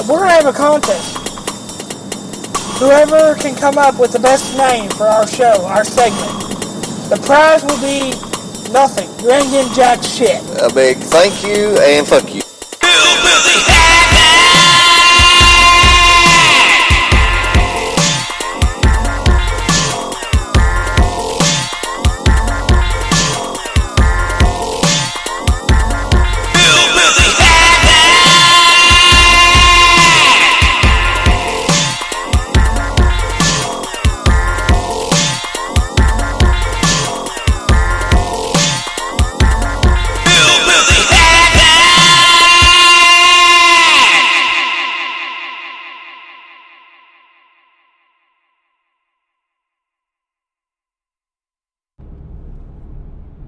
we're going to have a contest. Whoever can come up with the best name for our show, our segment, the prize will be nothing. You ain't getting jack shit. A big thank you and fuck you.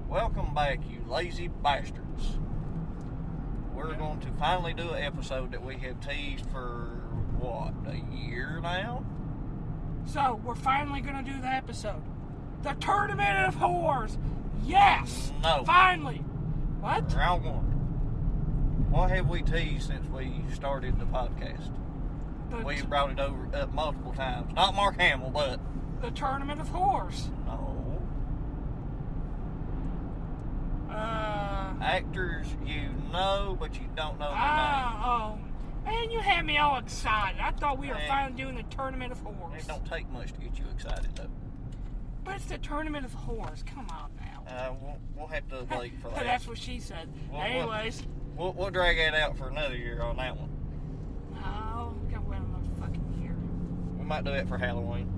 Welcome back, you lazy bastards. We're going to finally do an episode that we have teased for, what, a year now? So, we're finally going to do the episode. The Tournament of Whores! Yes! No. Finally! What? Wrong one. What have we teased since we started the podcast? We've brought it up multiple times. Not Mark Hamill, but... The Tournament of Whores. No. Actors you know, but you don't know their name. Oh, man, you had me all excited. I thought we were finally doing the Tournament of Whores. It don't take much to get you excited, though. But it's the Tournament of Whores. Come on now. We'll have to wait for that. That's what she said. Anyways. We'll drag that out for another year on that one. Oh, we gotta wait another fucking year. We might do it for Halloween.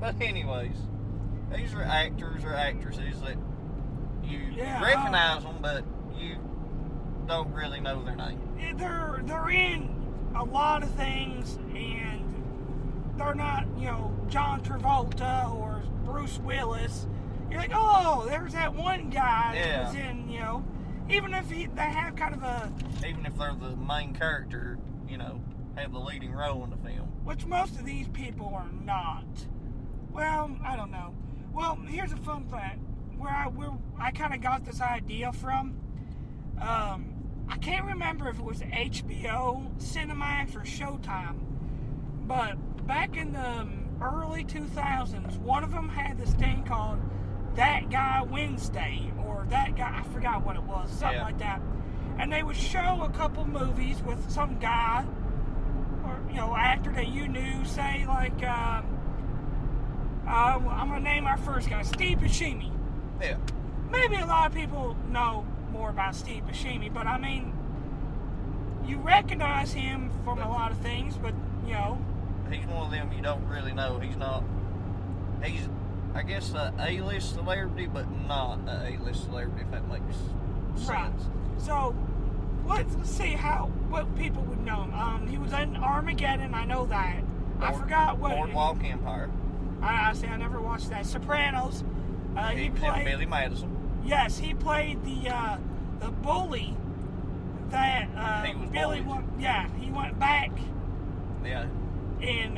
But anyways, these are actors or actresses that you recognize them, but you don't really know their name. They're in a lot of things, and they're not, John Travolta or Bruce Willis. You're like, oh, there's that one guy that was in, even if they have kind of a... Even if they're the main character, have the leading role in the film. Which most of these people are not. Well, I don't know. Well, here's a fun fact. Where I kind of got this idea from. I can't remember if it was HBO, Cinemax, or Showtime. But back in the early 2000s, one of them had this thing called That Guy Wednesday, or That Guy, I forgot what it was, something like that. And they would show a couple movies with some guy, or, actor that you knew, say, like, I'm going to name our first guy, Steve Buscemi. Yeah. Maybe a lot of people know more about Steve Buscemi, but I mean, you recognize him from a lot of things, but, He's one of them you don't really know. He's, I guess, a A-list celebrity, but not a A-list celebrity, if that makes sense. Right. So, let's see what people would know him. He was in Armageddon, I know that. I forgot what... Boardwalk Empire. I never watched that. Sopranos. He played Billy Madison. Yes, he played the bully that Billy went. Yeah, he went back. Yeah. And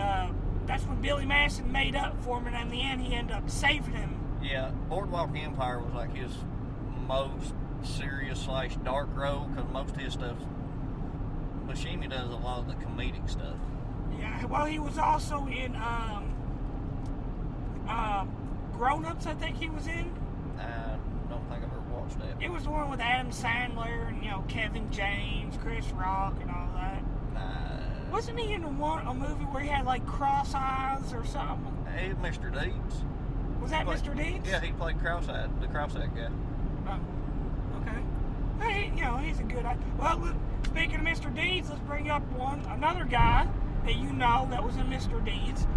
that's when Billy Madison made up for him, and in the end, he ended up saving him. Yeah, Boardwalk Empire was like his most serious / dark role, because most of his stuff, Buscemi does a lot of the comedic stuff. Yeah, well, he was also in Grown Ups, I think he was in. I don't think I've ever watched that. It was the one with Adam Sandler and, Kevin James, Chris Rock, and all that. Wasn't he in a movie where he had, like, cross eyes or something? Hey, Mr. Deeds. Was that Mr. Deeds? Yeah, he played the cross-eyed guy. Oh, okay. Hey, he's a good actor. Well, look, speaking of Mr. Deeds, let's bring up another guy that you know that was in Mr. Deeds.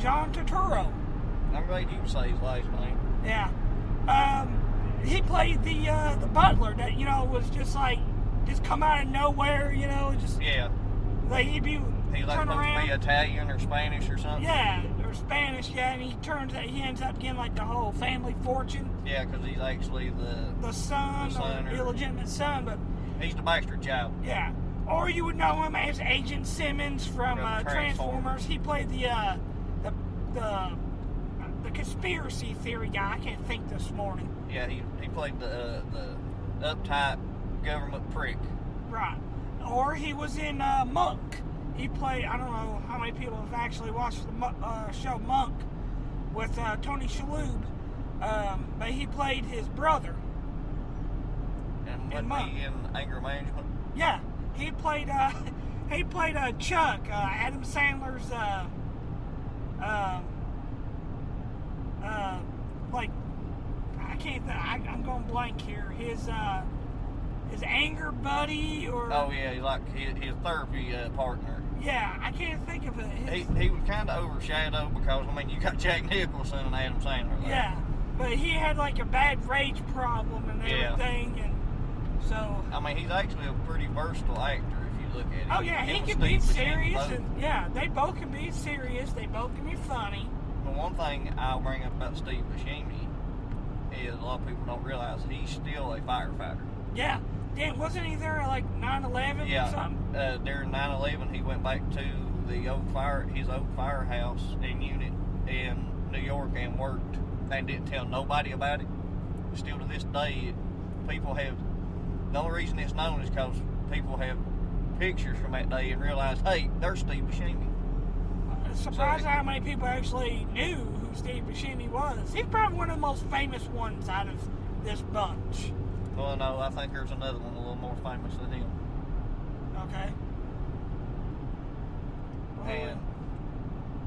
John Turturro. I'm glad you say his last name. Yeah. He played the butler that, was just come out of nowhere, just... Yeah. Like, he'd be... He's like supposed to be Italian or Spanish or something? Yeah, or Spanish, yeah, and he ends up getting, like, the whole family fortune. Yeah, because he's actually the son or illegitimate son, but... He's the bastard child. Yeah. Or you would know him as Agent Simmons from Transformers. He played the conspiracy theory guy. I can't think this morning. Yeah, he played the uptight government prick. Right. Or he was in Monk. He played, I don't know how many people have actually watched the show Monk with Tony Shalhoub, but he played his brother. And In wasn't he in Anger Management? Yeah, he played Chuck, Adam Sandler's like, I can't I'm going blank here. His anger buddy, or Oh yeah, he's like his therapy partner. yeah, I can't think of it. He was kind of overshadowed because I mean you got Jack Nicholson and Adam Sandler there. Yeah, but he had like a bad rage problem and Yeah. everything, and so. I mean he's actually a pretty versatile actor if you look at it. Oh yeah, Him he and can be Steve Buscemi serious, both. and yeah, they both can be serious. They both can be funny. But one thing I'll bring up about Steve Buscemi is a lot of people don't realize he's still a firefighter. Yeah, damn, wasn't he there at like 9/11 or Yeah, something? during 9/11, he went back to his old firehouse and unit in New York and worked and didn't tell nobody about it. Still to this day, people have, the only reason it's known is because people have pictures from that day and realize, hey, there's Steve Buscemi. Surprised how many people actually knew who Steve Buscemi was. He's probably one of the most famous ones out of this bunch. Well, no, I think there's another one a little more famous than him. Okay. Well, And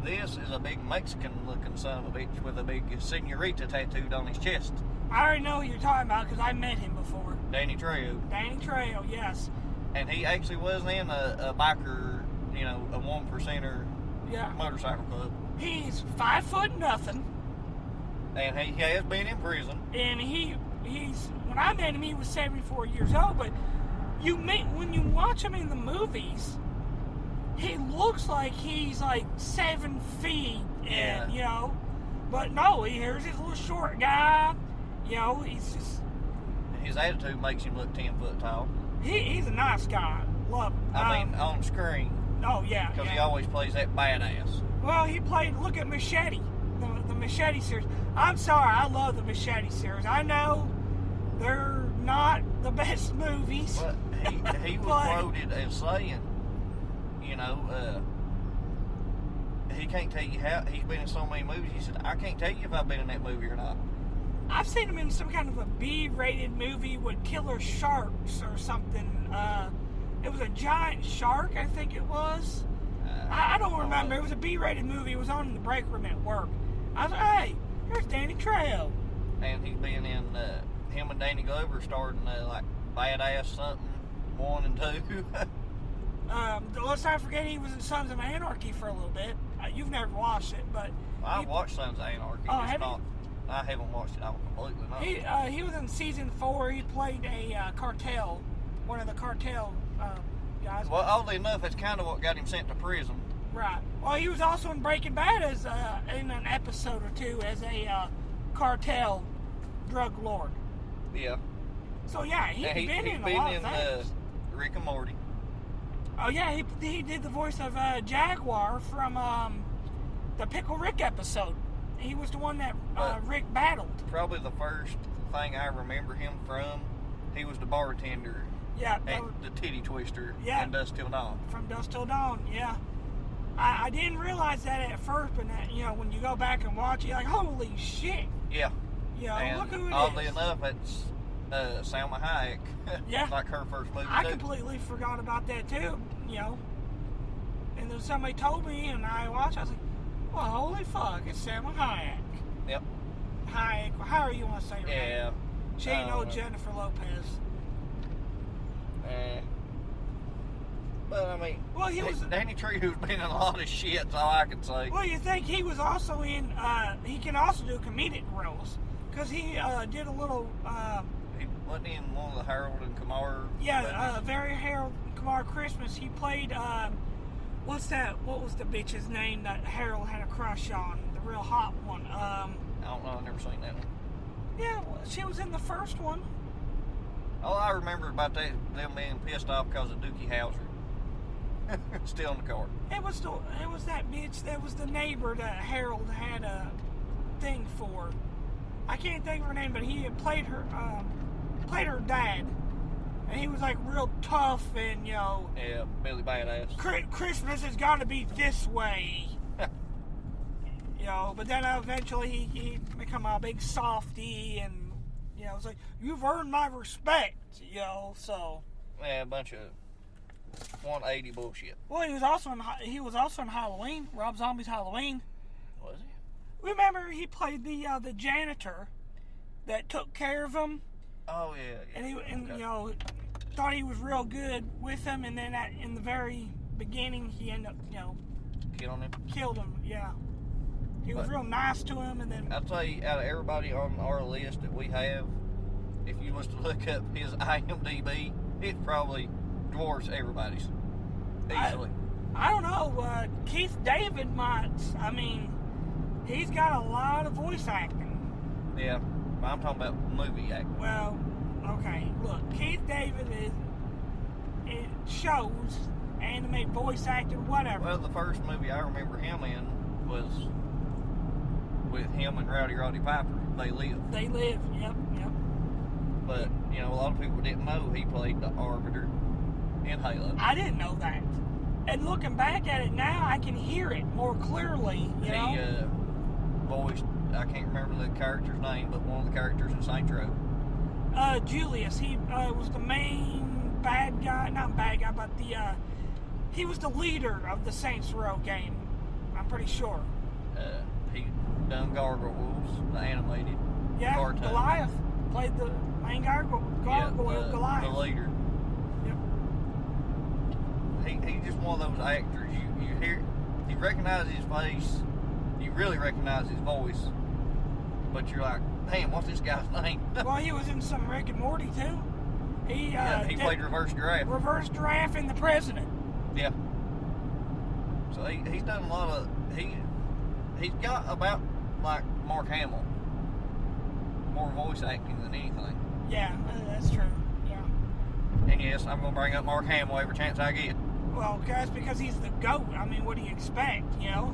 this is a big Mexican-looking son of a bitch with a big senorita tattooed on his chest. I already know who you're talking about because I met him before. Danny Trejo. Danny Trejo, yes. And he actually was in a biker, you know, a 1%er Yeah. motorcycle club. He's 5'0", And he has been in prison. and he's when I met him he was 74 years old. But when you watch him in the movies, he looks like he's like 7 feet, Yeah. and you know. But no, here's this little short guy. You know, he's just His attitude makes him look 10 foot tall. he's a nice guy. Love him. I mean, on screen, oh yeah, because yeah. he always plays that badass. Well, he played. Look at Machete, the Machete series. I'm sorry, I love the Machete series. I know they're not the best movies. But he was But- quoted as saying, you know, he can't tell you how, he's been in so many movies. He said, I can't tell you if I've been in that movie or not. I've seen him in some kind of a B-rated movie with killer sharks or something. It was a giant shark, I think it was. I don't remember. It was a B-rated movie. It was on in the break room at work. I was like, hey, here's Danny Trejo. And he's been in, him and Danny Glover starred in, like, Badass something, 1 and 2. Let's not forget he was in Sons of Anarchy for a little bit. You've never watched it, but I watched Sons of Anarchy. Oh, It's have you? not, I haven't watched it all completely, no. he was in season 4. He played a cartel, one of the cartel guys. Well, oddly enough, it's kind of what got him sent to prison. Right. Well, he was also in Breaking Bad as in an episode or two as a cartel drug lord. Yeah. So yeah, he's And been he's in been a lot in of things. Rick and Morty. Oh yeah, he did the voice of Jaguar from the Pickle Rick episode. He was the one that Rick battled. Probably the first thing I remember him from, he was the bartender Yeah, at the Titty Twister Yeah. and Dust Till Dawn. from Dusk Till Dawn. Yeah, I didn't realize that at first, but you know when you go back and watch it, you're like, holy shit! Yeah. You know, And look who it oddly is. enough, it's Salma Hayek. Yeah. Like her first movie I too. completely forgot about that too. You know, and then somebody told me, and I watched. I was like, well, holy fuck, it's Salma Hayek. Yep. Hayek, however you want to say her name. Yeah. She ain't no Uh, Jennifer Lopez. But I mean, Well, he was. Danny Trejo's been in a lot of shit, that's all I can say. Well, you think he was also in? He can also do comedic roles because he did a little. He wasn't in one of the Harold and Kumar. Very Harold Kumar Christmas. He played. What's that? What was the bitch's name that Harold had a crush on? The real hot one. I don't know, I've never seen that one. Yeah, well, she was in the first one. All I remember about them being pissed off because of Dookie Howser. Still in the car. It was that bitch that was the neighbor that Harold had a thing for. I can't think of her name, but he had played her dad, and he was like real tough, and Yeah, Billy Badass. Christmas has got to be this way. But then eventually he become a big softy, and it's like, you've earned my respect, so. Yeah, a bunch of 180 bullshit. Well, he was also in Halloween, Rob Zombie's Halloween. Was he? Remember, he played the janitor that took care of him. Oh yeah. And Okay. Thought he was real good with him, and then in the very beginning he ended up killed him. Yeah. He was real nice to him, and then I'll tell you, out of everybody on our list that we have, if you was to look up his IMDb, it probably dwarfs everybody's easily. I don't know. Keith David might. I mean, he's got a lot of voice acting. Yeah, I'm talking about movie acting. Well, okay. Look, Keith David it shows, anime, voice acting, whatever. Well, the first movie I remember him in was with him and Roddy Piper. They Live. They Live. Yep. But a lot of people didn't know he played the Arbiter in Halo. I didn't know that. And looking back at it now, I can hear it more clearly. He voiced, I can't remember the character's name, but one of the characters in Saints Row. Julius. He was the main bad guy. Not bad guy, but he was the leader of the Saints Row game. I'm pretty sure. He done Gargoyles, the animated cartoon. Goliath played the main gargoyle, Goliath. The leader. Yep. He's just one of those actors. You recognize his face, you really recognize his voice, but you're like, damn, what's this guy's name? Well, he was in some Rick and Morty too. He played Reverse Giraffe. Reverse Giraffe and the President. Yeah. So he's done a lot of he's got about like Mark Hamill, more voice acting than anything. Yeah, that's true. Yeah. And yes, I'm gonna bring up Mark Hamill every chance I get. Well, that's because he's the GOAT. I mean, what do you expect, Yeah.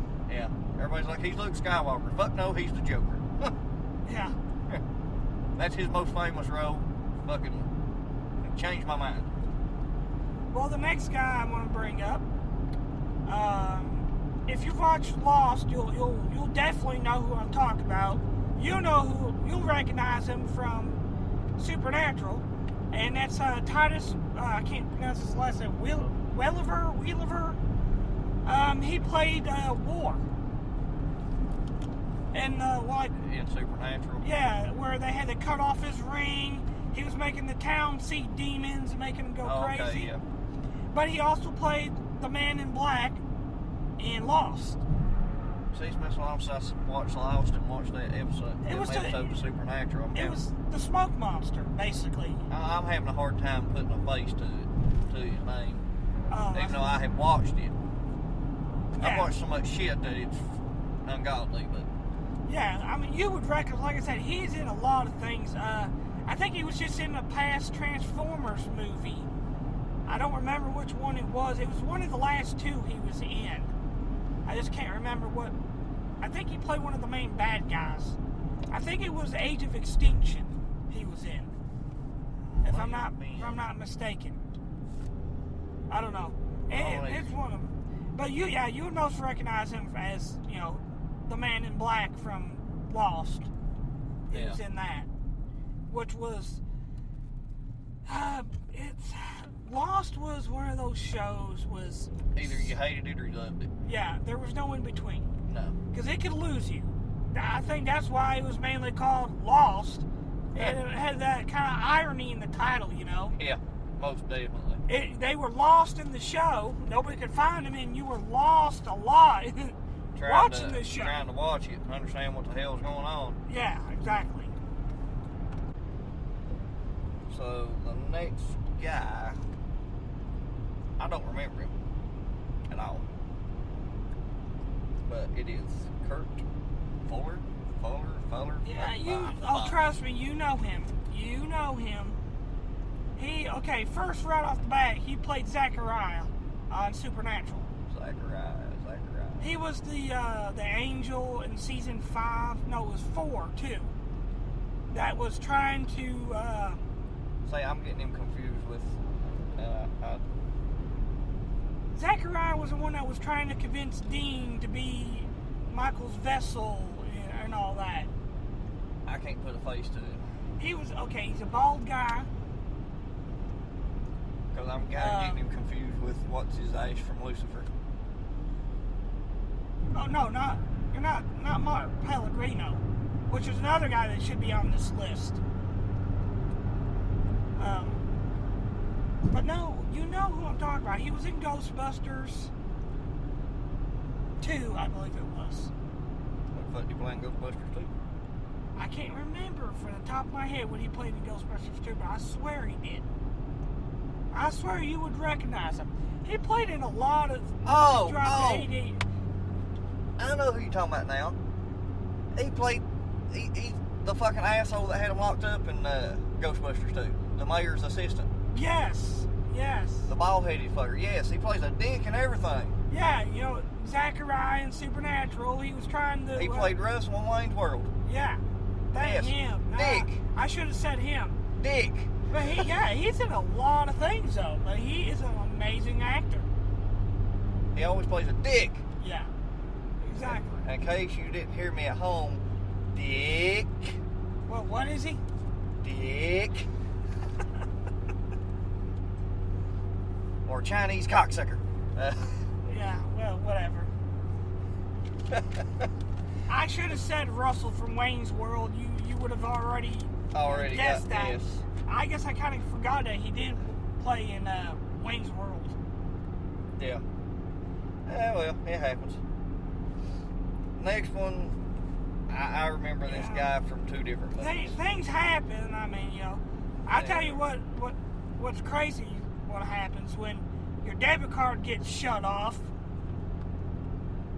Everybody's like, he's Luke Skywalker. Fuck no, he's the Joker. Yeah. That's his most famous role. Fucking changed my mind. Well, the next guy I want to bring up, if you've watched Lost, you'll definitely know who I'm talking about. You'll recognize him from Supernatural, and that's Titus. I can't pronounce his last name. Welliver. He played War. And in Supernatural. Yeah, where they had to cut off his ring. He was making the town see demons and making them go crazy. Okay, yeah. But he also played the Man in Black in Lost. See, it's been so long since I watched Lost and watched that episode. Episode of Supernatural. It was the smoke monster, basically. I'm having a hard time putting a face to his name, Oh, even though I have watched it. Yeah. I've watched so much shit that it's ungodly, but. Yeah, I mean, you would reckon, like I said, he's in a lot of things. I think he was just in a past Transformers movie. I don't remember which one it was. It was one of the last two he was in. I just can't remember what. I think he played one of the main bad guys. I think it was Age of Extinction he was in. If I'm not mistaken. I don't know. It's one of them. But you'll most recognize him as, the Man in Black from Lost. He was in that. Which was Lost was one of those shows was Either you hated it or you loved it. Yeah, there was no in between. No. Because it could lose you. I think that's why it was mainly called Lost. It had that kind of irony in the title, Yeah, most definitely. They were lost in the show. Nobody could find them, and you were lost a lot watching this show. Trying to watch it and understand what the hell's going on. Yeah, exactly. So the next guy, I don't remember him at all. But it is Kurt Fuller. Yeah, trust me, you know him. First right off the bat, he played Zachariah on Supernatural. Zachariah. He was the angel in season 5. No, it was 4 too. That was trying to Say, I'm getting him confused with. Zachariah was the one that was trying to convince Dean to be Michael's vessel and all that. I can't put a face to it. He was, okay, he's a bald guy. Because I'm kind of getting him confused with what's his ash from Lucifer. Oh, no, not Mark Pellegrino, which is another guy that should be on this list. But no, you know who I'm talking about. He was in Ghostbusters 2, I believe it was. What the fuck did he play in Ghostbusters 2? I can't remember from the top of my head when he played in Ghostbusters 2, but I swear he did. I swear you would recognize him. He played in a lot of I know who you're talking about now. He played, he's the fucking asshole that had him locked up in Ghostbusters 2. The mayor's assistant. Yes. The bald-headed fucker. Yes, he plays a dick and everything. Yeah, you know, Zachariah in Supernatural, he was trying to... He played Russell in Wayne's World. Yeah. That's him. Dick. I should have said him. Dick. But he's in a lot of things, though. But he is an amazing actor. He always plays a dick. Yeah. Exactly. In case you didn't hear me at home, dick. Well, what is he? Dick. Or Chinese cocksucker. Yeah, well, whatever. I should have said Russell from Wayne's World. You would have already guessed that. Yes. I guess I kind of forgot that he did play in Wayne's World. Yeah. Well, it happens. Next one, I remember this guy from 2 different movies. Things happen. I mean, you know, I tell you what's crazy. What happens when your debit card gets shut off?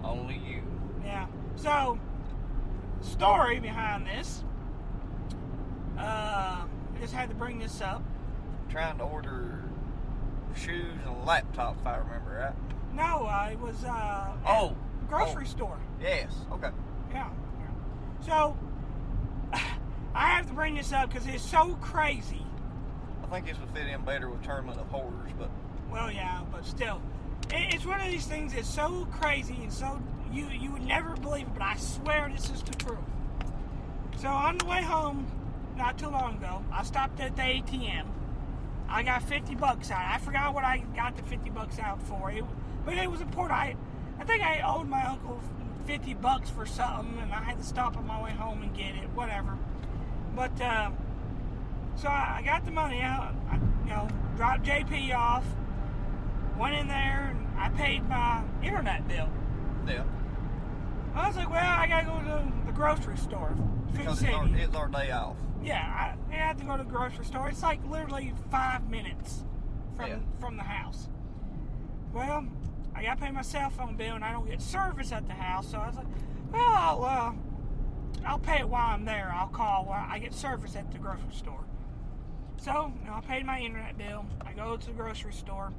Only you. Yeah. So, story behind this. I just had to bring this up. Trying to order shoes and a laptop, if I remember right. No, it was grocery store. Yes. Okay. Yeah. So, I have to bring this up because it's so crazy. I think this would fit in better with Tournament of Horrors, but... Well, yeah, but still. It's one of these things that's so crazy and so... You would never believe it, but I swear this is the truth. So, on the way home, not too long ago, I stopped at the ATM. I got $50 out. I forgot what I got the $50 out for. But it was important. I think I owed my uncle $50 for something, and I had to stop on my way home and get it, whatever. But, so I got the money out, dropped JP off, went in there, and I paid my internet bill. Yeah. I was like, well, I gotta go to the grocery store. Because it's our day off. Yeah, I had to go to the grocery store. It's like literally 5 minutes from the house. Well, I gotta pay my cell phone bill, and I don't get service at the house, so I was like, well, I'll pay it while I'm there. I'll call while I get service at the grocery store. So, I paid my internet bill. I go to the grocery store.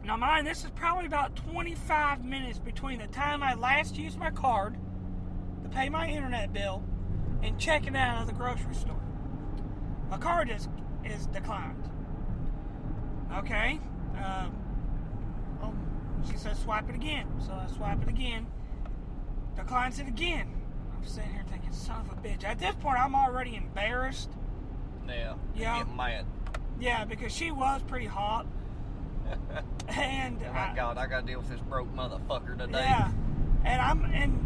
Now, mind, this is probably about 25 minutes between the time I last used my card to pay my internet bill and checking out of the grocery store. My card is declined. Okay. She says swipe it again. So I swipe it again. Declines it again. I'm sitting here thinking, son of a bitch. At this point, I'm already embarrassed. Yeah. Yeah. Get mad. Yeah, because she was pretty hot. And oh my God, I gotta deal with this broke motherfucker today. Yeah. And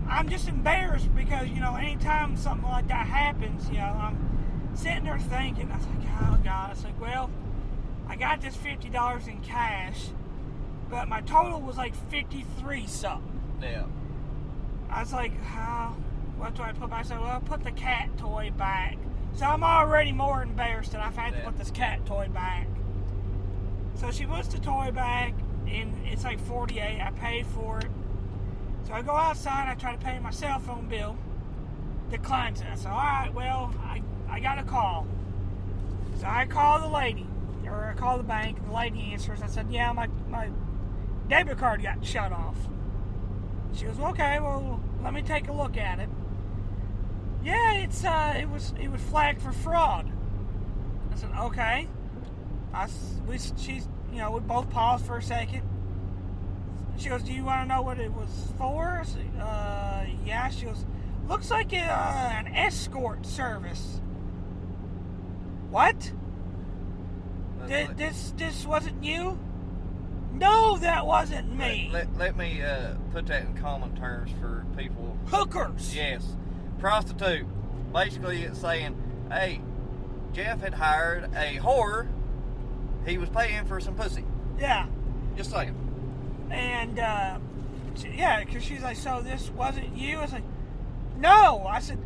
I'm just embarrassed because, anytime something like that happens, I'm sitting there thinking, I was like, oh God. I was like, well, I got this $50 in cash, but my total was like 53 something. Yeah. I was like, what do I put back? I said, well, I'll put the cat toy back. So I'm already more embarrassed that I've had to put this cat toy back. So she puts the toy back, and it's like $48. I paid for it. So I go outside, I try to pay my cell phone bill. Declines it. I said, all right, well, I got a call. So I call the lady, or I call the bank, and the lady answers. I said, yeah, my debit card got shut off. She goes, okay, well, let me take a look at it. Yeah, it was flagged for fraud. said, okay. We both paused for a second. She goes, do you want to know what it was for? I said, yeah. She goes, looks like an escort service. What? This wasn't you? No, that wasn't me. Let me put that in common terms for people. Hookers. Yes. Prostitute. Basically, it's saying, hey, Jeff had hired a whore. He was paying for some pussy. Yeah. Just saying. And, because she's like, so this wasn't you? I was like, no. I said,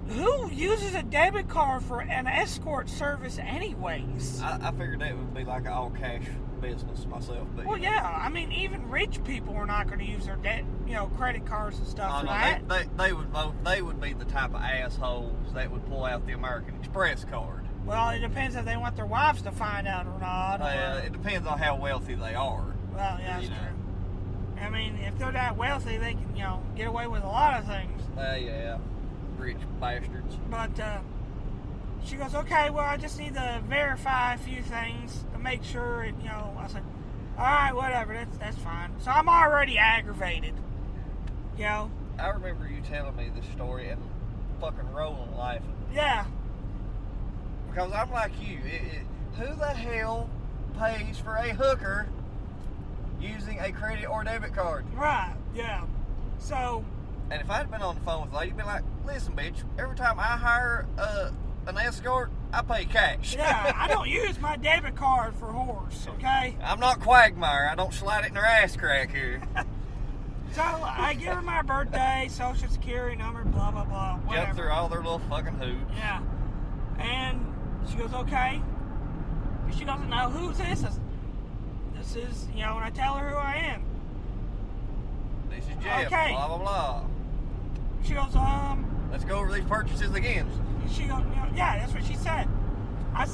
who uses a debit card for an escort service anyways? I figured that would be like an all-cash business myself. But well, yeah. I mean, even rich people are not going to use their credit cards and stuff for that. They would be the type of assholes that would pull out the American Express card. Well, it depends if they want their wives to find out or not. It depends on how wealthy they are. Well, yeah, that's true. I mean, if they're that wealthy, they can, get away with a lot of things. Yeah. Rich bastards. But, she goes, okay, well, I just need to verify a few things to make sure, I said, all right, whatever, that's fine. So I'm already aggravated, I remember you telling me this story and fucking rolling laughing. Yeah. Because I'm like you. Who the hell pays for a hooker using a credit or debit card? Right, yeah. So... And if I'd been on the phone with a lady, I'd be like, listen, bitch, every time I hire an escort, I pay cash. Yeah, I don't use my debit card for whores, okay? I'm not Quagmire. I don't slide it in her ass crack here. So I give her my birthday, social security number, blah, blah, blah, whatever. Jump through all their little fucking hoops. Yeah. And she goes, okay. She goes, now who's this? This is, when I tell her who I am. This is Jeff, okay. Blah, blah, blah. She goes, let's go over these purchases again. She goes, yeah, that's what she said. I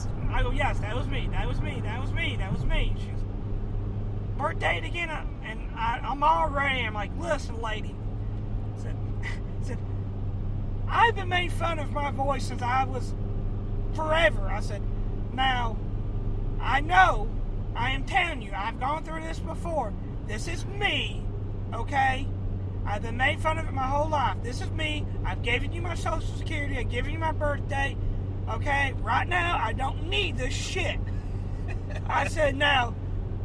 go, yes, that was me. She goes, birth date again? And I'm like, listen, lady. Said, I've been made fun of my voice since I was forever. I said, now, I know, I am telling you, I've gone through this before. This is me, okay? I've been made fun of it my whole life. This is me. I've given you my social security. I've given you my birthday. Okay? Right now, I don't need this shit. I said, now,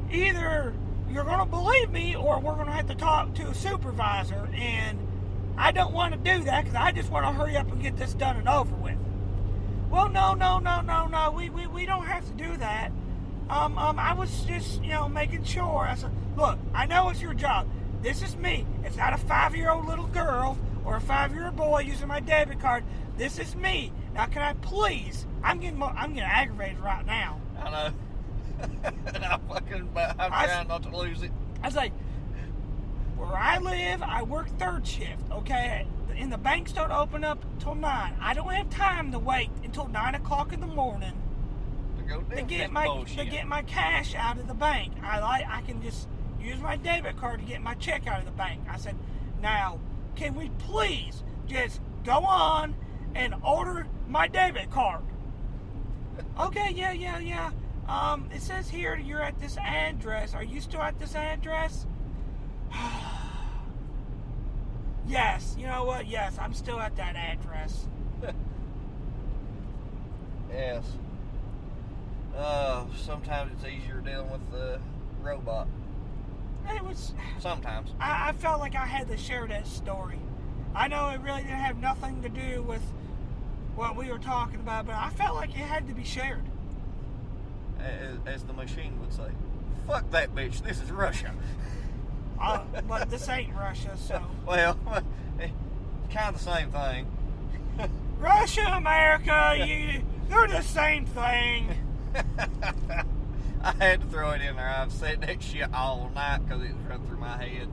either you're going to believe me or we're going to have to talk to a supervisor. And I don't want to do that because I just want to hurry up and get this done and over with. Well, no. We don't have to do that. I was just, making sure. I said, look, I know it's your job. This is me. It's not a 5-year-old little girl or a 5-year-old boy using my debit card. This is me. Now, can I please? I'm getting aggravated right now. I know. I'm trying not to lose it. I was like, where I live, I work third shift, okay? And the banks don't open up until 9. I don't have time to wait until 9 o'clock in the morning to get my cash out of the bank. I can just use my debit card to get my check out of the bank. I said, now, can we please just go on and order my debit card? Okay, yeah. It says here you're at this address. Are you still at this address? Yes, you know what? Yes, I'm still at that address. Yes. Sometimes it's easier dealing with the robot. It was... Sometimes. I felt like I had to share that story. I know it really didn't have nothing to do with what we were talking about, but I felt like it had to be shared. As the machine would say, fuck that bitch, this is Russia. But this ain't Russia, so... Well, kind of the same thing. Russia, America, they're the same thing. I had to throw it in there. I've said that shit all night because it was run through my head.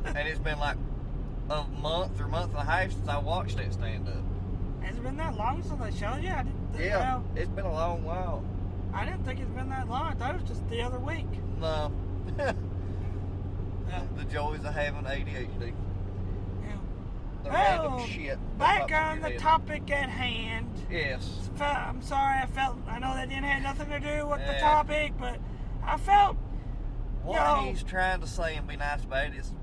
And it's been like a month or month and a half since I watched that stand-up. Has it been that long since I showed you? It's been a long while. I didn't think it's been that long. I thought it was just the other week. No. The joys of having ADHD. Yeah. the Well, random shit. that back pops in on your the head. topic at hand. Yes. I'm sorry, I know that didn't have nothing to do with the Yeah. topic, but I felt, What Yo. he's trying to say and be nice about it is,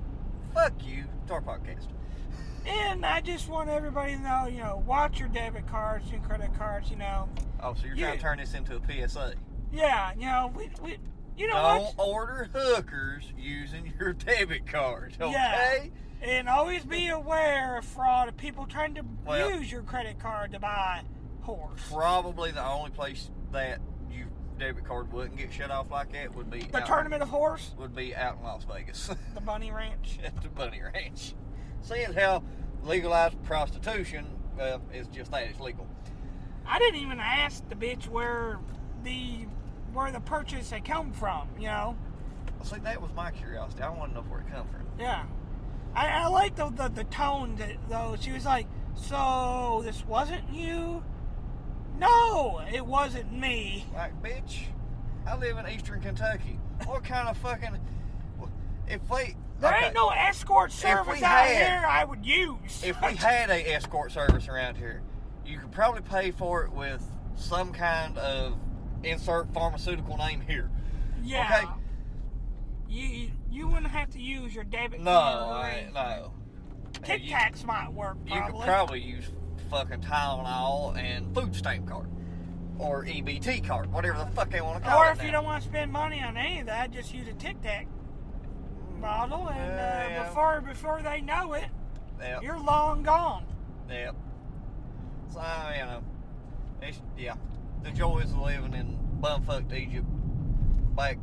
fuck you to our podcast. and I just want everybody to know, watch your debit cards and credit cards, Oh, so you're trying to turn this into a PSA? Yeah, we Don't what? order hookers using your debit card, okay? Yeah. And always be aware of fraud of people trying to Well- use your credit card to buy horse. Probably the only place that your debit card wouldn't get shut off like that would be The tournament of horse, would be out in Las Vegas the Bunny Ranch. at the Bunny Ranch. Seeing how legalized prostitution is just that, it's legal. I didn't even ask the bitch where the purchase had come from, See, that was my curiosity. I want to know where it come from. Yeah. I like the tone though. She was like, "So this wasn't you?" No, it wasn't me. Like, bitch, I live in Eastern Kentucky. What kind of fucking... If we... There okay, ain't no escort service we out had- here I would use. If we had a escort service around here, you could probably pay for it with some kind of insert pharmaceutical name here. yeah. Okay. You wouldn't have to use your debit No, card. no. Tic You- Tacs might work You probably. could probably use fucking Tylenol and food stamp card. Or EBT card, whatever the fuck they want to call Or it if now. you don't want to spend money on any of that, just use a Tic Tac bottle, and Yeah. before they know it, Yep. you're long gone. Yep. So, it's, yeah. The joys of living in bumfucked Egypt, back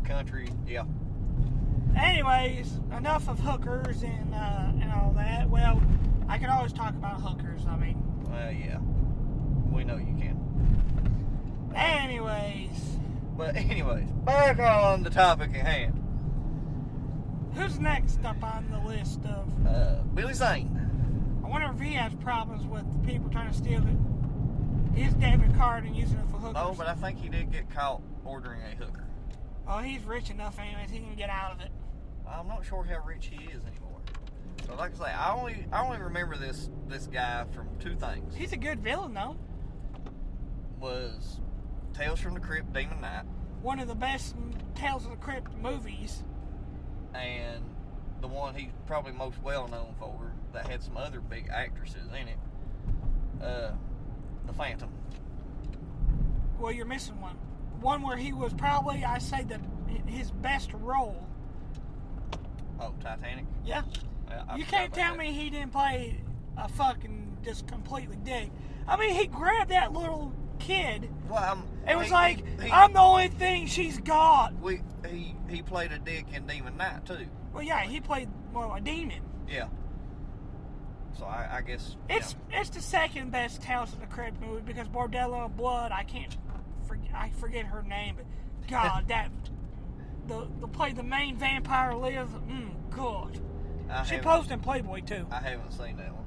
country, yeah. Anyways, enough of hookers and all that. Well, I can always talk about hookers. I mean, Yeah. We know you can. anyways, But anyways, back on the topic at hand. who's next up on the list of? Billy Zane. I wonder if he has problems with people trying to steal his debit card and using it for hookers. No, but I think he did get caught ordering a hooker. Oh, he's rich enough, anyways. He can get out of it. I'm not sure how rich he is anymore. So like I say, I only remember this guy from two things. He's a good villain, though. Was Tales from the Crypt, Demon Knight, One of the best Tales of the Crypt movies. and the one he's probably most well known for that had some other big actresses in it, The Phantom. Well, you're missing one. One where he was probably, I say, his best role. Oh, Titanic. Yeah. Yeah, I You forgot can't about tell that. me he didn't play a fucking just completely dick. I mean, he grabbed that little kid. Well, It was he- like, he- I'm the only thing she's got. he played a dick in Demon Knight too. Well, yeah, he played, a demon. Yeah. So I guess It's the second best Tales of the Crypt movie because Bordello of Blood, I forget her name, but God, that the play the main vampire Liv, good. I She haven't- posed in Playboy too. I haven't seen that one.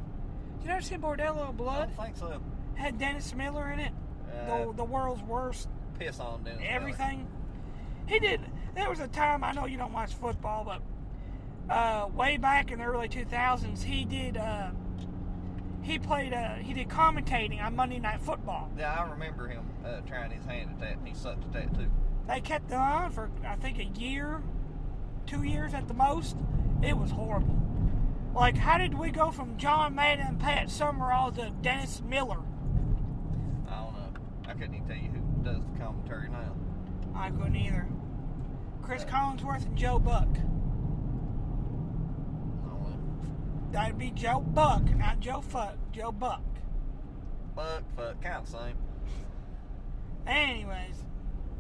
You never seen Bordello of I Blood? don't think so. Had Dennis Miller in it. Uh, The world's worst Piss on Dennis Miller. everything. He did. There was a time, I know you don't watch football, but way back in the early 2000s, he did commentating on Monday Night Football. Yeah, I remember him trying his hand at that, and he sucked at that too. They kept it on for, I think, a year, 2 years at the most. It was horrible. Like, how did we go from John Madden and Pat Summerall to Dennis Miller? I don't know. I couldn't even tell you who does the commentary now. I couldn't either. Chris Collinsworth and Joe Buck. I don't know. That'd be Joe Buck, not Joe Fuck. Joe Buck. Fuck, kind of same. Anyways,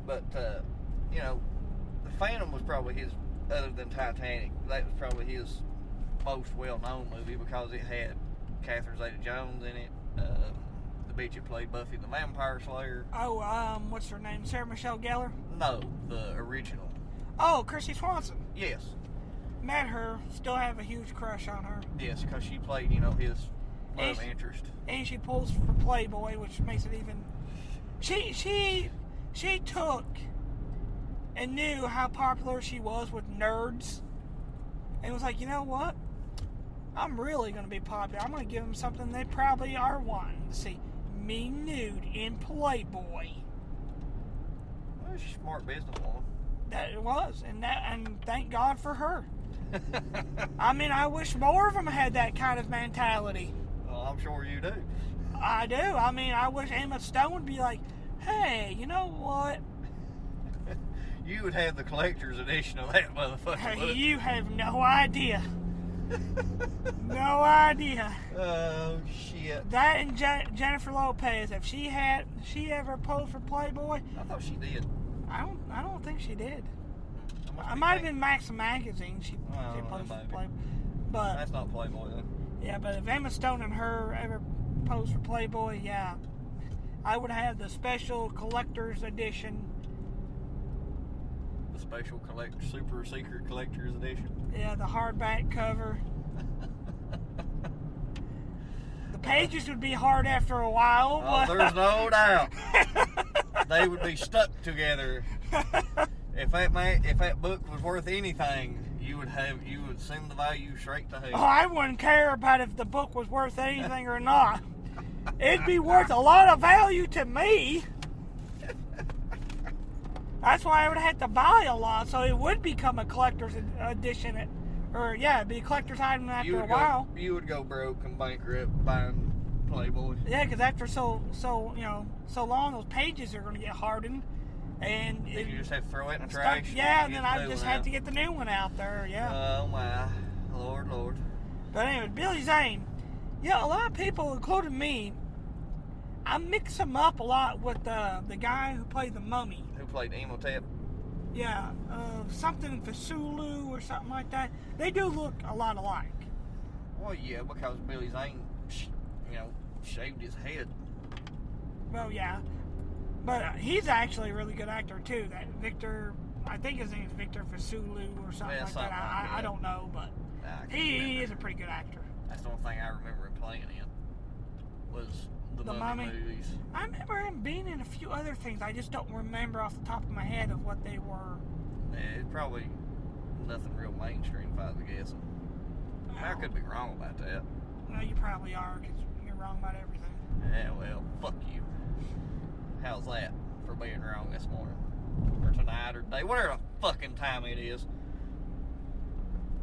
But, The Phantom was probably his, other than Titanic, that was probably his most well-known movie because it had Catherine Zeta-Jones in it, the bitch that played Buffy the Vampire Slayer. what's her name? Sarah Michelle Gellar? No, the original. Oh, Chrissy Swanson. Yes. Met her, still have a huge crush on her. Yes, because she played, his love Is- interest. And she pulls for Playboy, which makes it even... She took and knew how popular she was with nerds and was like, you know what? I'm really going to be popular. I'm going to give them something they probably are wanting to see. Me nude in Playboy. Well, she's a smart businesswoman. That it was, and thank God for her. I mean, I wish more of them had that kind of mentality. Well, I'm sure you do. I do. I mean, I wish Emma Stone would be like, hey, you know what? You would have the collector's edition of that motherfucker. wouldn't You have no idea. No idea. Oh, shit. That and Jennifer Lopez, if she ever posed for Playboy, I thought she did. I don't think she did. must I be might have thinking- been Maxim Magazine. She Oh, posed for maybe. Playboy. But That's not Playboy, then. yeah, but if Emma Stone and her ever posed for Playboy, yeah, I would have the special collector's edition. The special super secret collector's edition. Yeah, the hardback cover. The pages would be hard after a while, Oh, but there's no doubt. They would be stuck together. If that book was worth anything, you would send the value straight to hell. oh, I wouldn't care about if the book was worth anything or not. It'd be worth a lot of value to me. That's why I would have to buy a lot, so it would become a collector's edition. Or, yeah, it'd be a collector's item after a while. You would go broke and bankrupt buying Playboy. Yeah, because after so long, those pages are going to get hardened. And Then you just have to throw it in the it's trash. stuck- yeah, and get then the I new just one have out. to get the new one out there, yeah. Oh, my. Lord. But anyway, Billy Zane, yeah, a lot of people, including me, I mix him up a lot with the guy who played the Mummy. Who played Imhotep? Yeah, something Fasulu or something like that. They do look a lot alike. Well, yeah, because Billy Zane, shaved his head. Well, yeah. But he's actually a really good actor, too. That Victor, I think his name is Victor Fasulu or something Yeah, like something that. like I that. don't know, but I can't he remember. is a pretty good actor. That's the only thing I remember him playing in was the The Mummy Mummy? movies. I remember him being in a few other things. I just don't remember off the top of my head of what they were. Yeah, it's probably nothing real mainstream, if I was guessing. I could be wrong about that. No, you probably are, because you're wrong about everything. Yeah, well, fuck you. How's that for being wrong this morning? Or tonight or today? Whatever the fucking time it is.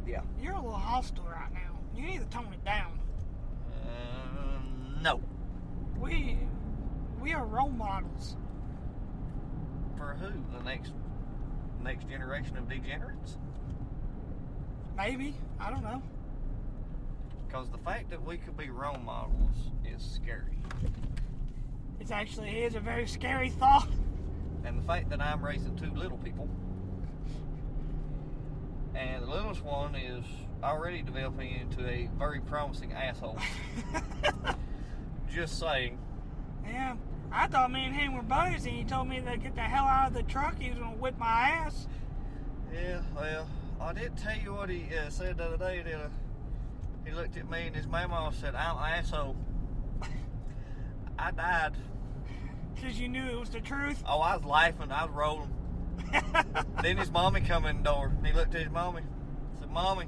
Yeah. You're a little hostile right now. You need to tone it down. No. We are role models. For who? The next generation of degenerates? Maybe. I don't know. Because the fact that we could be role models is scary. It is a very scary thought. And the fact that I'm raising two little people, and the littlest one is already developing into a very promising asshole. Just saying. Yeah. I thought me and him were buddies, and he told me to get the hell out of the truck. He was going to whip my ass. Yeah, well, I did tell you what he said the other day. That he looked at me and his mama said, "I'm an asshole." I died. Because you knew it was the truth. Oh, I was laughing. I was rolling. Then his mommy come in the door. And he looked at his mommy. Said, "Mommy,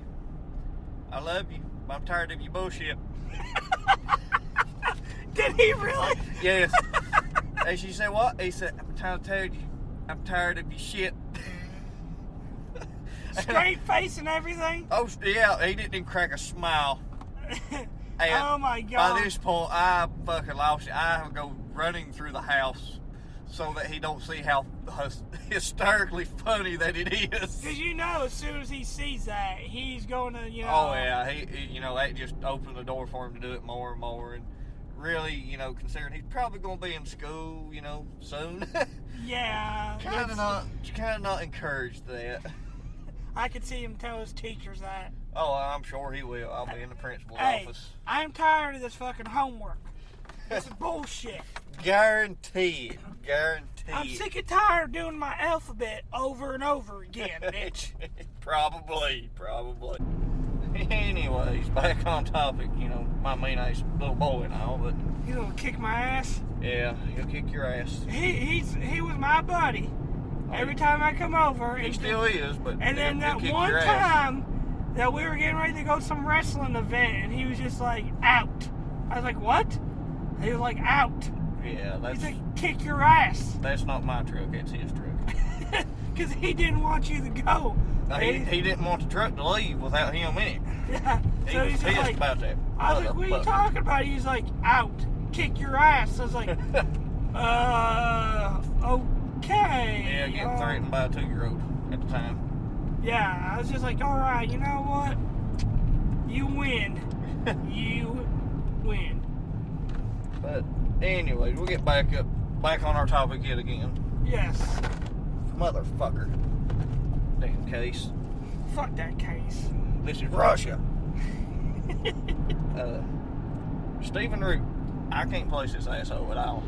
I love you, but I'm tired of your bullshit." Did he really? Yes. And she said, "What?" He said, "I'm trying to tell you, I'm tired of your shit." Straight face and everything? Oh, yeah, he didn't even crack a smile. And Oh my God. by this point, I fucking lost it. I go running through the house so that he don't see how hysterically funny that it is. Because you know, as soon as he sees that, he's going to, Oh yeah, he that just opened the door for him to do it more and more, and really, considering he's probably going to be in school, soon. Yeah. kind of not encouraged that. I could see him tell his teachers that. Oh, I'm sure he will. I'll be in the principal's Hey, office. I'm tired of this fucking homework. This is bullshit. Guaranteed. I'm sick and tired of doing my alphabet over and over again, bitch. Probably. Anyways, back on topic, my mean ass little boy and all, but He's gonna kick my ass. yeah, he'll kick your ass. He was my buddy. Every time I come over, He and still is, but and then he'll that kick one your ass. time that we were getting ready to go to some wrestling event, and he was just like, out. I was like, what? He was like, out. Yeah, He's like, kick your ass. that's not my truck. It's his truck. Because he didn't want you to go. He didn't want the truck to leave without him in it. Yeah. He So was he's just pissed like, about that. I was like, what are you motherfucker. talking about? He's like, out. Kick your ass. I was like, okay. Yeah, getting threatened by a 2-year-old at the time. Yeah, I was just like, all right, you know what? You win. You win. But anyways, we'll get back on our topic yet again. Yes. Motherfucker. Damn case. Fuck that case. This is Russia. Stephen Root. I can't place this asshole at all.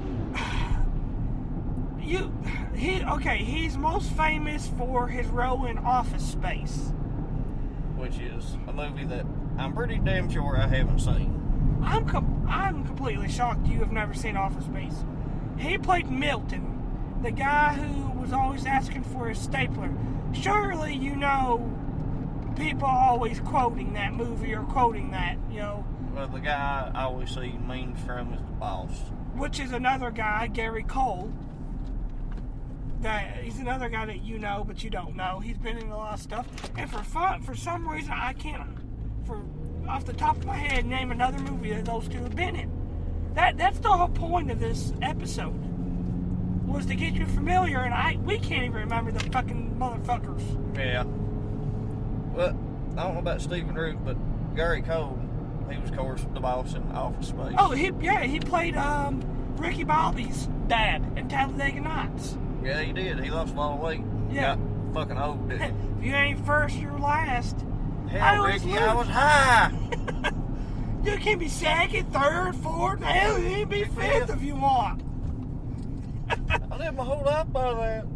He's most famous for his role in Office Space. Which is a movie that I'm pretty damn sure I haven't seen. I'm completely shocked you have never seen Office Space. He played Milton, the guy who was always asking for his stapler. Surely you know people always quoting that movie or quoting that, you know. Well, the guy I always see memes from is the boss. Which is another guy, Gary Cole. He's another guy that you know, but you don't know. He's been in a lot of stuff. And for some reason, I can't, off the top of my head, name another movie that those two have been in. That's the whole point of this episode, was to get you familiar, and we can't even remember the fucking motherfuckers. Yeah. Well, I don't know about Stephen Root, but Gary Cole, he was, of course, the boss in Office Space. Oh, he played Ricky Bobby's dad in Talladega Nights. Yeah, he did. He lost a lot of weight. Yeah. Got fucking old, didn't he? If you ain't first, you're last. Hell, Ricky, I was high. You can be second, third, fourth, hell, you can be fifth if you want. I lived my whole life by that.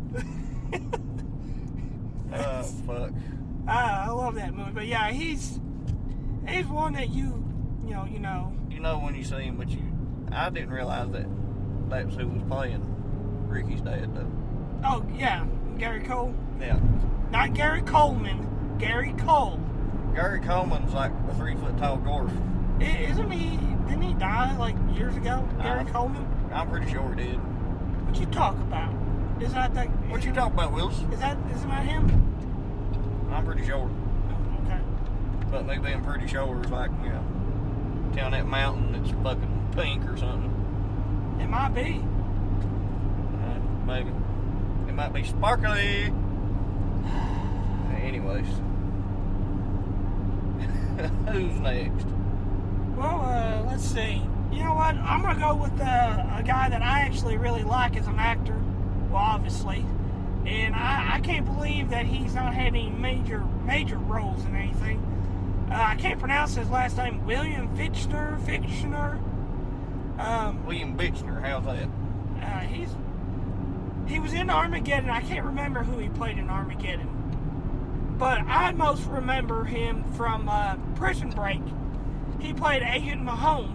Oh, fuck. I love that movie, but yeah, he's one that you know. You know when you see him, but I didn't realize that was who was playing Ricky's dad, though. Oh yeah, Gary Cole. Yeah. Not Gary Coleman, Gary Cole. Gary Coleman's like a 3-foot tall dwarf. Isn't he? Didn't he die like years ago? Gary Coleman. I'm pretty sure he did. What you talk about? Is that that? What you talking about, Wills? Isn't that him? I'm pretty sure. Oh, okay. But me being pretty sure is like, you know, down that mountain that's fucking pink or something. It might be. Maybe. It might be sparkly. Anyways. Who's next? Well, let's see. You know what? I'm going to go with a guy that I actually really like as an actor. Well, obviously. And I can't believe that he's not had any major roles in anything. I can't pronounce his last name. William Fichtner. William Bichner, how's that? He was in Armageddon. I can't remember who he played in Armageddon. But I most remember him from Prison Break. He played Agent Mahone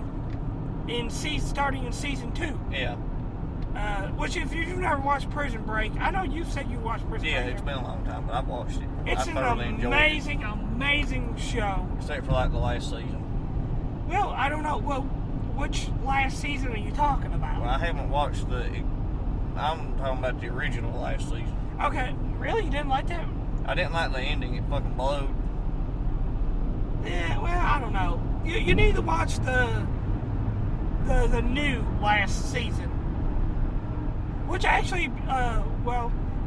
starting in season 2. Yeah. Which, if you've never watched Prison Break, I know you said you watched Prison Break. Yeah, it's been a long time, but I've watched it. It's I an thoroughly enjoyed it. amazing show. Except for like the last season. Well, I don't know. Well, which last season are you talking about? Well, I haven't watched I'm talking about the original last season. Okay, really? You didn't like that? I didn't like the ending. It fucking blowed. Yeah, well, I don't know. You need to watch the new last season. Which actually,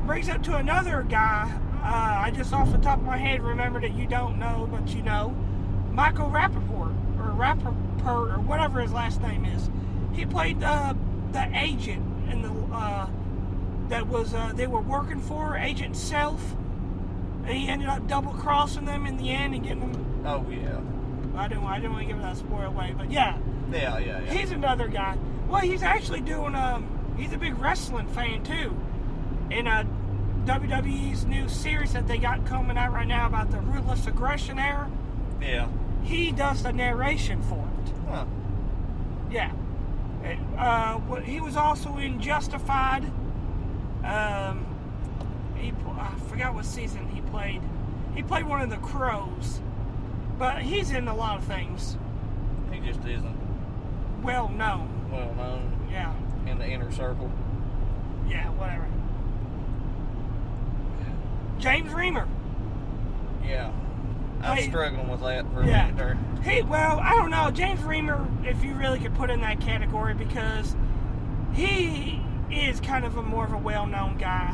brings up to another guy. I just off the top of my head remember that you don't know, but you know. Michael Rappaport, or whatever his last name is. He played the agent in they were working for Agent Self. And he ended up double-crossing them in the end and getting them. Oh, yeah. I didn't want to give that spoiler away, but yeah. Yeah. He's another guy. Well, he's actually doing, he's a big wrestling fan, too. In WWE's new series that they got coming out right now about the Ruthless Aggression era. Yeah. He does the narration for it. Huh. Yeah. He was also in Justified. I forgot what season he played. He played one of the crows. But he's in a lot of things. He just isn't Well known. well known Yeah. in the inner circle. Yeah, whatever. James Remar. Yeah. I'm Hey. struggling with that for a Yeah. minute there. Hey, well, I don't know. James Remar, if you really could put in that category, because he is kind of more of a well-known guy.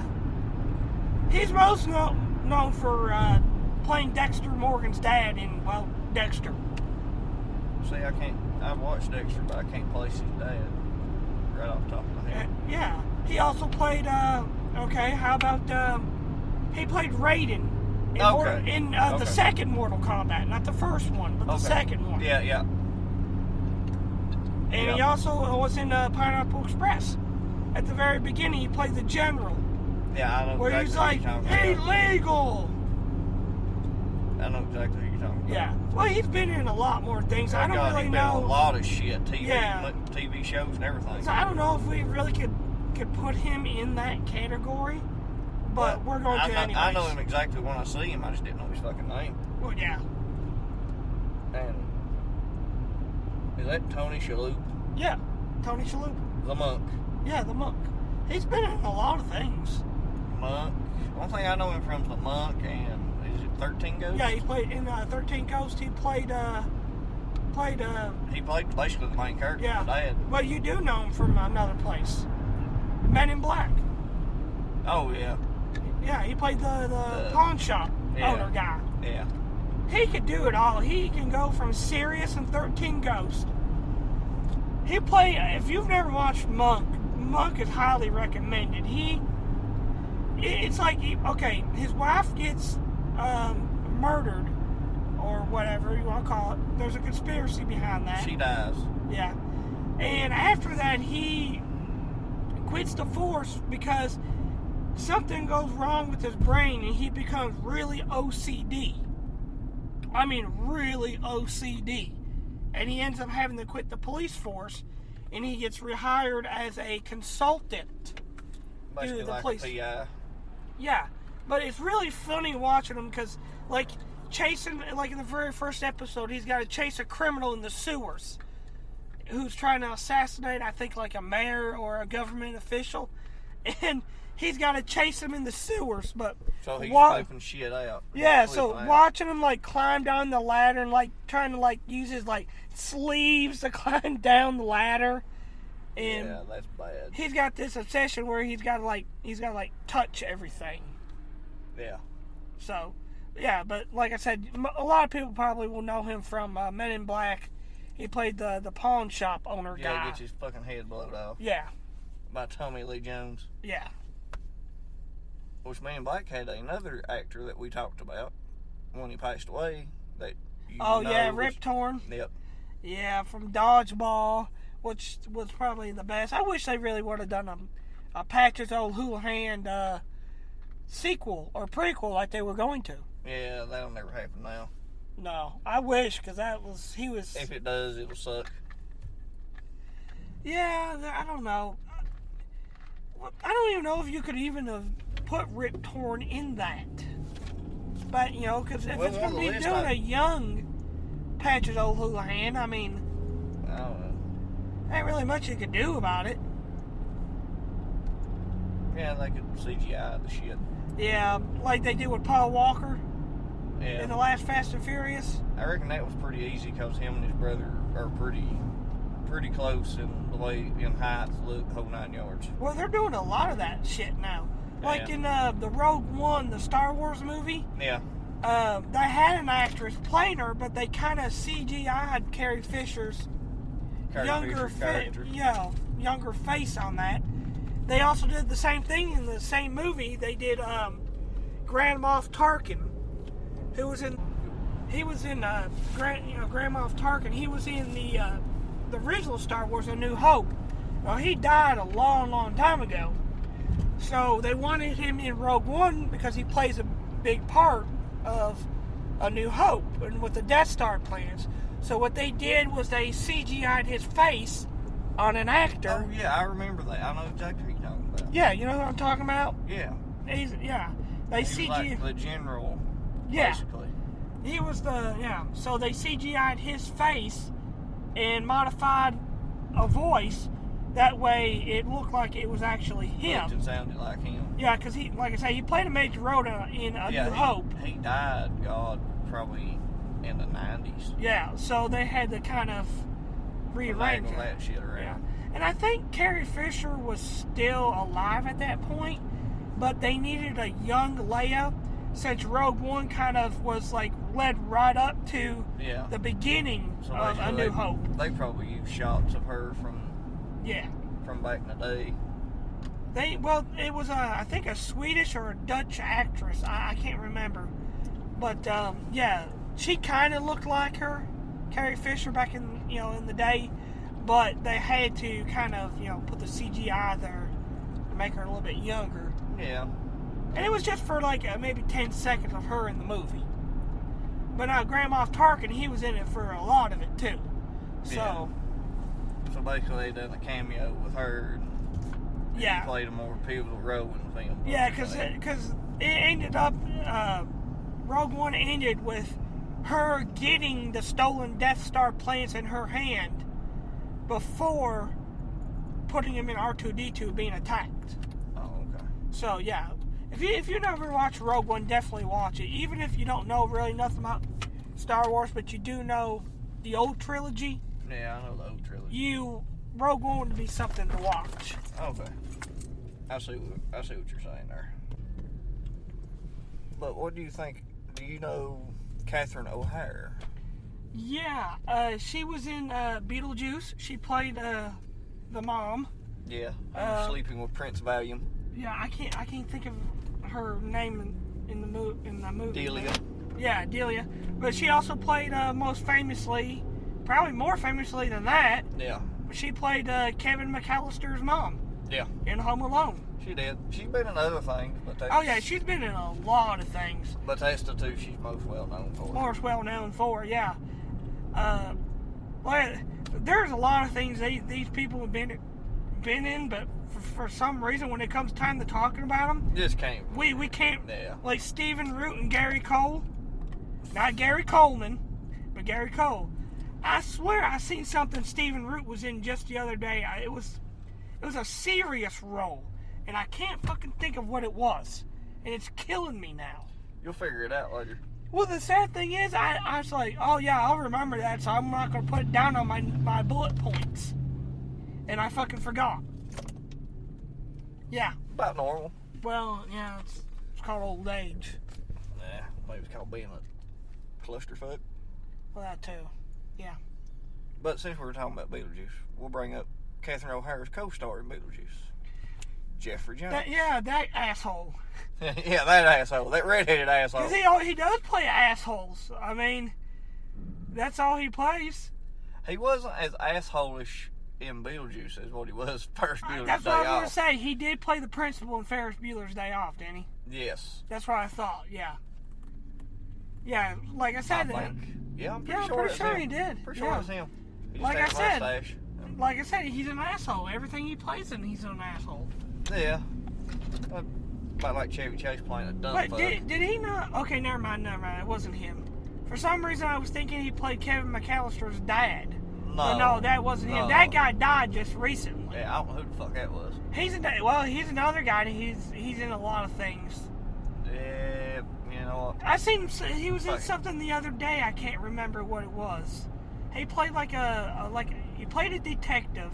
He's most known for playing Dexter Morgan's dad in, well, Dexter. See, I've watched Dexter, but I can't place his dad right off the top of my head. Yeah. He also played, okay, how about, he played Raiden in, Okay. the Okay. second Mortal Kombat. Not the first one, but the Okay. second one. Yeah, yeah. And he Yeah. also was in Pineapple Express. At the very beginning, he played the general, Yeah, I know where exactly he's who like, you're talking about. illegal! I know exactly who you're talking about. Yeah. Well, he's been in a lot more things. I don't God, really he's been in a know. lot of shit, Yeah. TV shows and everything. So I don't know if we really could put him in that category, but we're going to anyways. I know him exactly when I see him. I just didn't know his fucking name. Well, yeah. And is that Tony Shalhoub, Yeah. Tony Shalhoub. the monk? Yeah, the monk. He's been in a lot of things. Monk. One thing I know him from is the monk and is it 13 Ghosts? Yeah, he played in 13 Ghosts. He played He played basically the main character. yeah. The dad. Well, you do know him from another place. Men in Black. Oh yeah. Yeah, he played the pawn shop Yeah. owner guy. Yeah. He could do it all. He can go from serious and 13 Ghosts. He played. If you've never watched Monk is highly recommended. It's like okay, his wife gets murdered or whatever you want to call it. There's a conspiracy behind that. She dies. Yeah. And after that, he quits the force because something goes wrong with his brain and he becomes really OCD. I mean, really OCD. And he ends up having to quit the police force and he gets rehired as a consultant. Basically the like police. a PI. Yeah. But it's really funny watching him because, like, chasing, like in the very first episode, he's got to chase a criminal in the sewers who's trying to assassinate, I think, like a mayor or a government official. And he's got to chase him in the sewers. But So he's wa- scoping shit out. yeah, He's so flipping out. watching him like climb down the ladder and like trying to like use his like sleeves to climb down the ladder, and Yeah, that's bad. he's got this obsession where he's got to like touch everything. Yeah. So, yeah, but like I said, a lot of people probably will know him from Men in Black. He played the pawn shop owner Yeah, guy. he gets his fucking head blowed off Yeah, by Tommy Lee Jones. yeah. Which Me in Black had another actor that we talked about when he passed away. That you Oh know yeah, was- Rip Torn. Yep. Yeah, from Dodgeball, which was probably the best. I wish they really would have done a Patches O'Houlihan sequel or prequel like they were going to. Yeah, that'll never happen now. No, I wish, because he was. If it does, it'll suck. Yeah, I don't know. I don't even know if you could even have put Rip Torn in that. But, you know, because if Well, it's on going to the be list, doing I- a young Patches O'Houlihan, I mean, I don't know. ain't really much you could do about it. Yeah, they could CGI the shit. Yeah, like they did with Paul Walker Yeah. in the last Fast and Furious. I reckon that was pretty easy because him and his brother are pretty close in the way, in height, look, whole 9 yards. Well, they're doing a lot of that shit now. Like Yeah. in the Rogue One, the Star Wars movie, Yeah. they had an actress playing her, but they kind of CGI'd Carrie Fisher's younger younger face on that. They also did the same thing in the same movie. They did Grand Moff Tarkin, who was in Grand Moff Tarkin. He was in the original Star Wars, A New Hope. Well, he died a long time ago. So they wanted him in Rogue One because he plays a big part of A New Hope and with the Death Star plans. So what they did was they CGI'd his face on an actor. Oh, yeah, I remember that. I know exactly what you're talking about. Yeah, you know what I'm talking about? Yeah. They He was CGI. like the general, Yeah. basically. He was so they CGI'd his face and modified a voice. That way it looked like it was actually him. It sounded like him. Yeah, because he, like I say, he played a major role in A New Hope. He died, probably in the 90s. Yeah, so they had to kind of rearrange that shit around. Yeah. And I think Carrie Fisher was still alive at that point, but they needed a young Leia, since Rogue One kind of was like led right up to the beginning of A New Hope. They probably used shots of her from back in the day. It was I think a Swedish or a Dutch actress. I can't remember, but she kind of looked like her, Carrie Fisher, back in in the day, but they had to kind of put the CGI there to make her a little bit younger. Yeah. And it was just for like maybe 10 seconds of her in the movie. But now Grand Moff Tarkin, he was in it for a lot of it too. So basically they done a cameo with her. And he played a more pivotal role in the film. Yeah, because it ended up, Rogue One ended with her getting the stolen Death Star plans in her hand before putting him in R2-D2 being attacked. Oh, okay. So yeah. If you never watched Rogue One, definitely watch it. Even if you don't know really nothing about Star Wars, but you do know the old trilogy. Yeah, I know the old trilogy. Rogue One would be something to watch. Okay. I see what you're saying there. But what do you think? Do you know Catherine O'Hara? Yeah, she was in Beetlejuice. She played the mom. Yeah, Sleeping with Prince Valium. Yeah, I can't think of her name in the movie. Delia. Yeah, Delia. But she also played most famously, probably more famously than that. Yeah. She played Kevin McAllister's mom. Yeah. In Home Alone. She did. She's been in other things, but she's been in a lot of things. But that's the two she's most well known for. Most well known for, yeah. There's a lot of things these people have been in, but for some reason, when it comes time to talking about them, just can't. We can't. Yeah. Like Stephen Root and Gary Cole, not Gary Coleman, but Gary Cole. I swear I seen something Stephen Root was in just the other day. It was a serious role, and I can't fucking think of what it was, and it's killing me now. You'll figure it out later. Well, the sad thing is, I was like, oh yeah, I'll remember that, so I'm not gonna put it down on my bullet points, and I fucking forgot. Yeah. About normal. Well, yeah, it's called old age. Nah, maybe it's called being a clusterfuck. Well, that too. Yeah. But since we were talking about Beetlejuice, we'll bring up Catherine O'Hara's co-star in Beetlejuice, Jeffrey Jones. That asshole. Yeah, that asshole. That redheaded asshole. Because he does play assholes. I mean, that's all he plays. He wasn't as asshole-ish in Beetlejuice as what he was Ferris Bueller's Day Off. That's what I was going to say. He did play the principal in Ferris Bueller's Day Off, didn't he? Yes. That's what I thought, yeah. Yeah, like I said... I'm pretty sure he did. Pretty sure it was him. Like I said, he's an asshole. Everything he plays in, he's an asshole. Yeah. About like Chevy Chase playing a dumb fuck. Did he not? Okay, never mind. It wasn't him. For some reason, I was thinking he played Kevin McAllister's dad. No, that wasn't him. That guy died just recently. Yeah, I don't know who the fuck that was. He's another guy. He's in a lot of things. Yeah, you know what? I seen him. He was in something the other day. I can't remember what it was. He played he played a detective,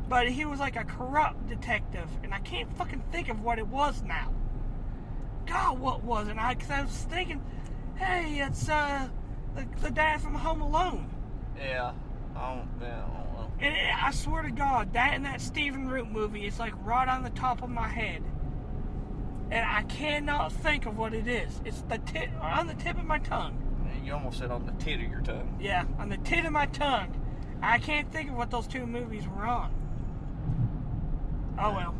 but he was like a corrupt detective, and I can't fucking think of what it was now. God, what was it? Because I was thinking, hey, it's the dad from Home Alone. Yeah, I don't know. And I swear to God, that and that Stephen Root movie is like right on the top of my head. And I cannot think of what it is. It's on the tip of my tongue. You almost said on the tit of your tongue. Yeah, on the tit of my tongue. I can't think of what those two movies were on. Oh well.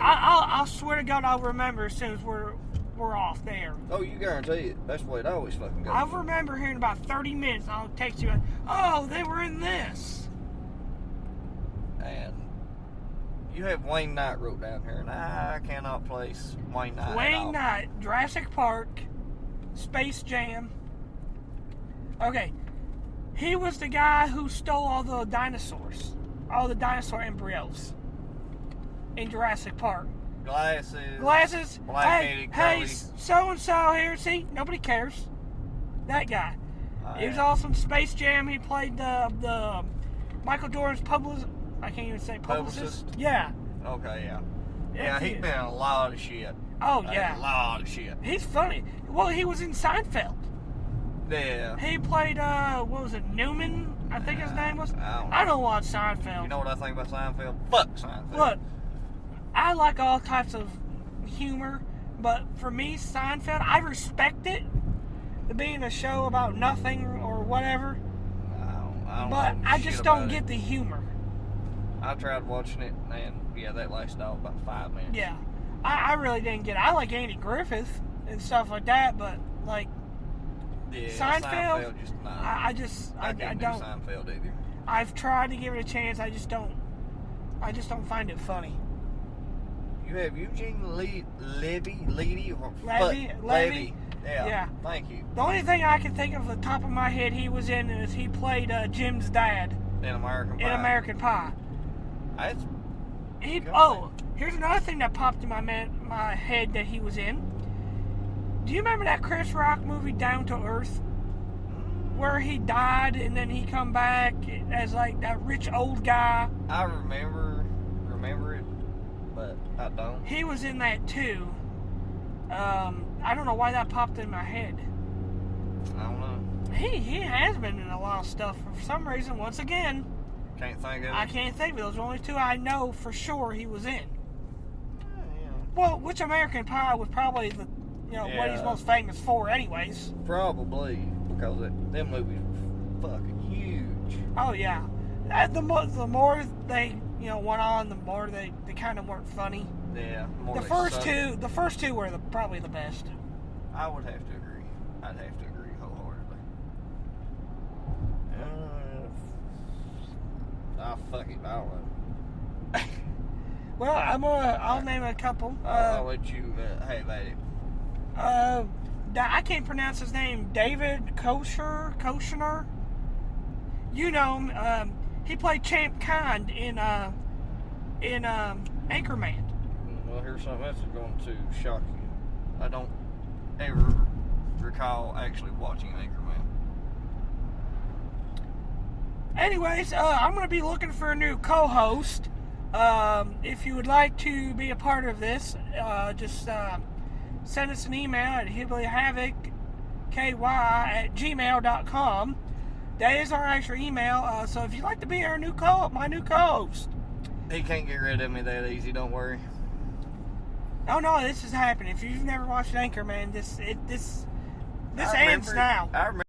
I'll swear to God I'll remember as soon as we're off there. Oh, you guarantee it. That's the way it always fucking goes. I'll remember here in about 30 minutes. I'll text you. Oh, they were in this. And you have Wayne Knight wrote down here, and I cannot place Wayne Knight. Wayne Knight, Jurassic Park, Space Jam, Okay. He was the guy who stole all the dinosaurs. All the dinosaur embryos. In Jurassic Park. Glasses. Black-headed, Hey, curly. so-and-so here. See? Nobody cares. That guy. He was also in Space Jam. He played the Michael Jordan's publicist. I can't even say publicist. Yeah. Okay, yeah. Yeah, he's been in a lot of shit. Oh, yeah. A lot of shit. He's funny. Well, he was in Seinfeld. Yeah. He played, what was it, Newman? I think his name was. I don't watch Seinfeld. You know what I think about Seinfeld? Fuck Seinfeld. Look, I like all types of humor, but for me, Seinfeld, I respect it. Being a show about nothing or whatever. I don't but know I shit just about don't it. get the humor. I tried watching it, and yeah, that lasted all about 5 minutes. Yeah. I really didn't get it. I like Andy Griffith and stuff like that, but like Yeah, Seinfeld, just not. I can't do don't. Seinfeld either. I've tried to give it a chance. I just don't find it funny. You have Eugene Levy. Yeah. Thank you. The only thing I can think of the top of my head he was in is he played Jim's dad In American Pie. in American Pie. That's Here's another thing that popped in my head that he was in. Do you remember that Chris Rock movie Down to Earth? Where he died and then he come back as like that rich old guy. I remember it, but I don't. He was in that too. I don't know why that popped in my head. I don't know. He has been in a lot of stuff for some reason. Once again, Can't think of it. I can't think of it. Those are the only two I know for sure he was in. Yeah. Well, which American Pie was probably the what he's Yeah. most famous for, anyways. Probably because them movies were fucking huge. Oh yeah, the more they went on, the more they kind of weren't funny. Yeah. The first two were probably the best. I would have to agree. I'd have to agree wholeheartedly. Fuck it. I don't know. Well, I'll name a couple. I'll let you have at it. I can't pronounce his name. David Koshner. You know him. He played Champ Kind in Anchorman. Well, here's something else that's going to shock you. I don't ever recall actually watching Anchorman. Anyways, I'm going to be looking for a new co-host. If you would like to be a part of this, just send us an email at hibblyhavocky@gmail.com. That is our actual email. So if you'd like to be my new co-host. He can't get rid of me that easy, don't worry. Oh no, this is happening. If you've never watched Anchorman, this I ends remember- now. I remember